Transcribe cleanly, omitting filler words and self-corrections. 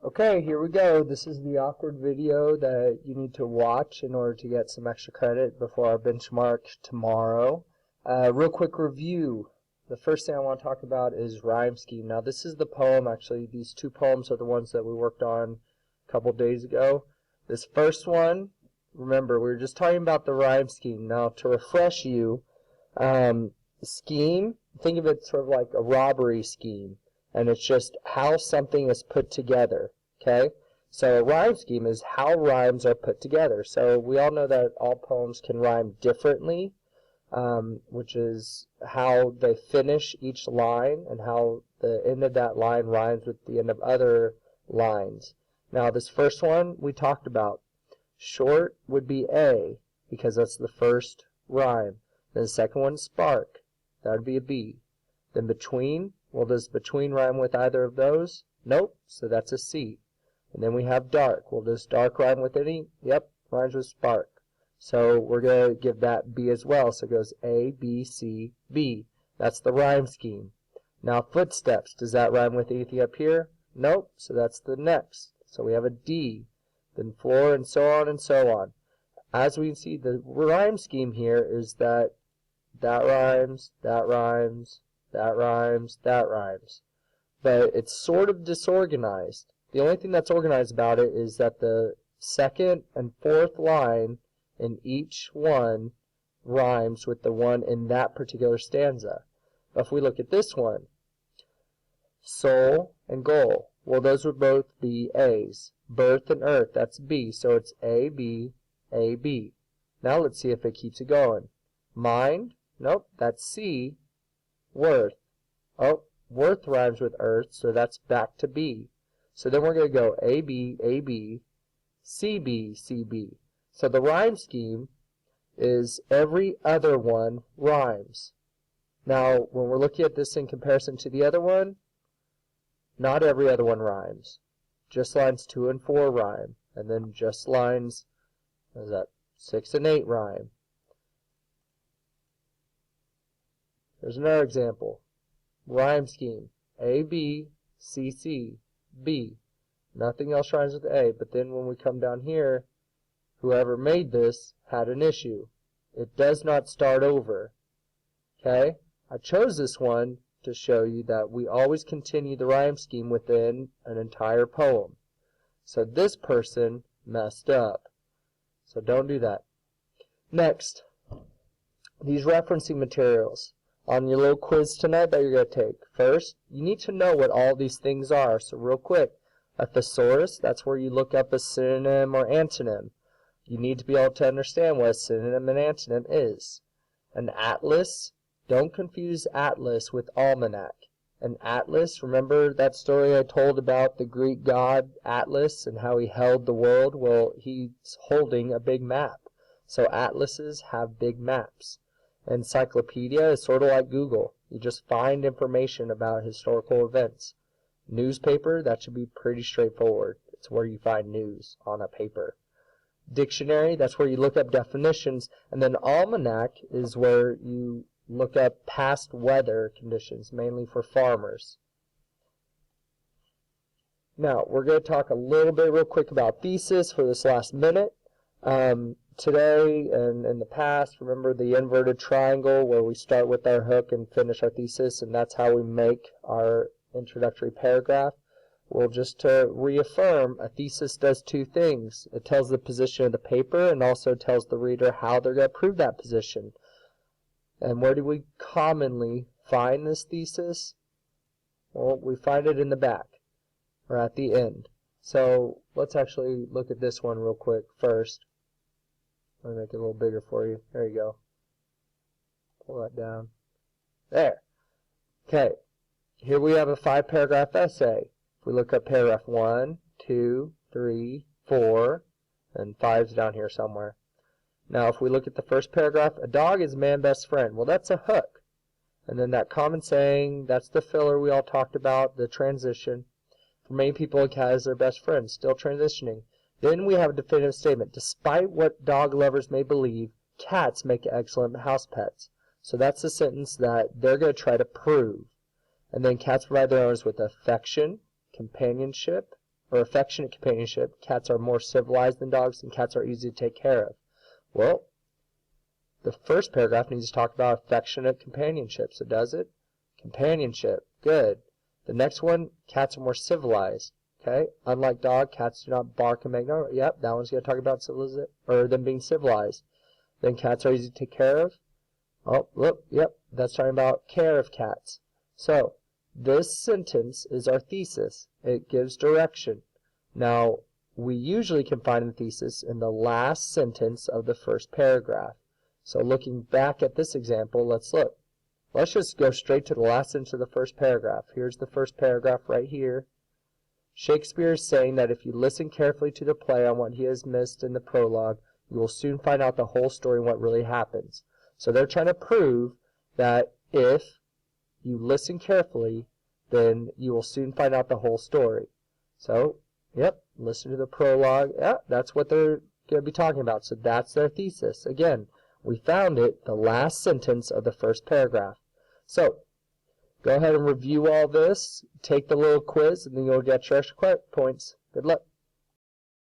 Okay, here we go. This is the awkward video that you need to watch in order to get some extra credit before our benchmark tomorrow. Real quick review. The first thing I want to talk about is rhyme scheme. Now this is the poem, actually. These two poems are the ones that we worked on a couple days ago. This first one, remember, we were just talking about the rhyme scheme. Now to refresh you, scheme, think of it sort of like a robbery scheme. And it's just how something is put together, okay? So a rhyme scheme is how rhymes are put together. So we all know that all poems can rhyme differently, which is how they finish each line and how the end of that line rhymes with the end of other lines. Now this first one we talked about. Short would be A, because that's the first rhyme. Then the second one, spark. That would be a B. Then between. Well, does between rhyme with either of those? Nope, so that's a C. And then we have dark. Well, does dark rhyme with any? Yep, rhymes with spark. So we're going to give that B as well. So it goes A, B, C, B. That's the rhyme scheme. Now footsteps, does that rhyme with anything up here? Nope, so that's the next. So we have a D. Then floor, and so on and so on. As we can see, the rhyme scheme here is that rhymes, that rhymes, that rhymes, that rhymes. But it's sort of disorganized. The only thing that's organized about it is that the second and fourth line in each one rhymes with the one in that particular stanza. If we look at this one, soul and goal, well, those would both be A's. Birth and earth, that's B, so it's A, B, A, B. Now let's see if it keeps it going. Mind, nope, that's C. Worth. Oh, worth rhymes with earth, so that's back to B. So then we're going to go A, B, A, B, C, B, C, B. So the rhyme scheme is every other one rhymes. Now, when we're looking at this in comparison to the other one, not every other one rhymes. Just lines 2 and 4 rhyme. And then just lines, what is that, 6 and 8 rhyme. Here's another example. Rhyme scheme. A, B, C, C, B. Nothing else rhymes with A. But then when we come down here, whoever made this had an issue. It does not start over. Okay? I chose this one to show you that we always continue the rhyme scheme within an entire poem. So this person messed up. So don't do that. Next, these referencing materials. On your little quiz tonight that you're going to take. First, you need to know what all these things are. So real quick, a thesaurus, that's where you look up a synonym or antonym. You need to be able to understand what a synonym and antonym is. An atlas, don't confuse atlas with almanac. An atlas, remember that story I told about the Greek god Atlas and how he held the world? Well, he's holding a big map. So atlases have big maps. Encyclopedia is sort of like Google. You just find information about historical events. Newspaper, that should be pretty straightforward. It's where you find news on a paper. Dictionary, that's where you look up definitions. And then almanac is where you look up past weather conditions, mainly for farmers. Now, we're going to talk a little bit real quick about thesis for this last minute. Today and in the past, remember the inverted triangle where we start with our hook and finish our thesis, and that's how we make our introductory paragraph. Well, just to reaffirm, a thesis does two things. It tells the position of the paper and also tells the reader how they're going to prove that position. And where do we commonly find this thesis? Well, we find it in the back or at the end. So let's actually look at this one real quick first. Let me make it a little bigger for you. There you go. Pull that down. There. Okay. Here we have a 5-paragraph essay. If we look up paragraph 1, 2, 3, 4, and 5's down here somewhere. Now, if we look at the first paragraph, a dog is man's best friend. Well, that's a hook. And then that common saying, that's the filler we all talked about, the transition. For many people, a cat is their best friend. Still transitioning. Then we have a definitive statement. Despite what dog lovers may believe, cats make excellent house pets. So that's the sentence that they're going to try to prove. And then cats provide their owners with affection, companionship, or affectionate companionship. Cats are more civilized than dogs, and cats are easy to take care of. Well, the first paragraph needs to talk about affectionate companionship. So does it? Companionship. Good. The next one, cats are more civilized. Okay? Unlike dog, cats do not bark and make noise. Yep, that one's going to talk about them being civilized. Then cats are easy to take care of. Oh, look, yep, that's talking about care of cats. So, this sentence is our thesis. It gives direction. Now, we usually can find the thesis in the last sentence of the first paragraph. So looking back at this example, let's look. Let's just go straight to the last sentence of the first paragraph. Here's the first paragraph right here. Shakespeare is saying that if you listen carefully to the play on what he has missed in the prologue, you will soon find out the whole story and what really happens. So they're trying to prove that if you listen carefully, then you will soon find out the whole story. So, yep, listen to the prologue. Yep, that's what they're going to be talking about. So that's their thesis. Again, we found it, the last sentence of the first paragraph. So, go ahead and review all this, take the little quiz, and then you'll get your extra points. Good luck.